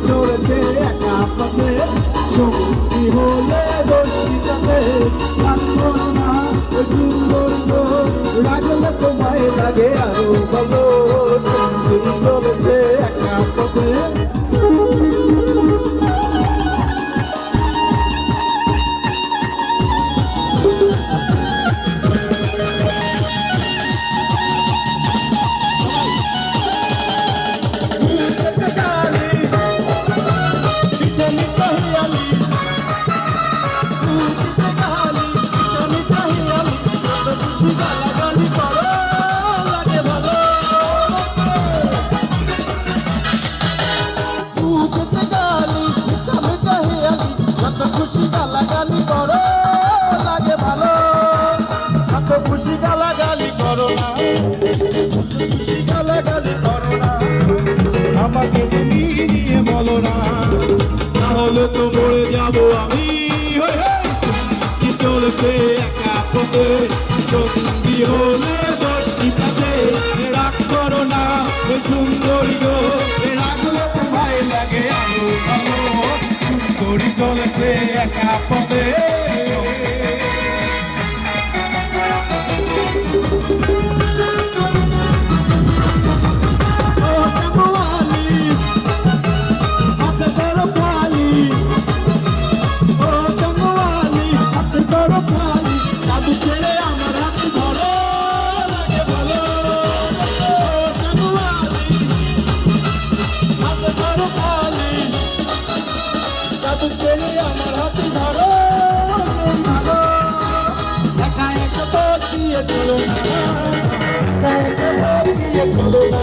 চলেছে একা পথে সঙ্গী হলে দোষীটাতে থাকবো না সুন্দর রাগলে তোমায় লাগে আরো ভালো সঙ্গী চলেছে একা পথে খুশি গালাগালি করো লাগে ভালো এত খুশি গালাগালি করো না খুশি গালাগালি করো না আমাকে তুমি নিয়ে বলো না তাহলে তো মরে যাবো আমি কি চলছে একা পথে সঙ্গী হলে দোষীটাতে রাগ করো না সুন্দরী গো রাগলে তোমায় লাগে আরো ভালো সুন্দরী চলেছে একা পথে আমার হাতে ধরো একা একা তো দিয়ে চলো না একা একা দিয়ে চলো না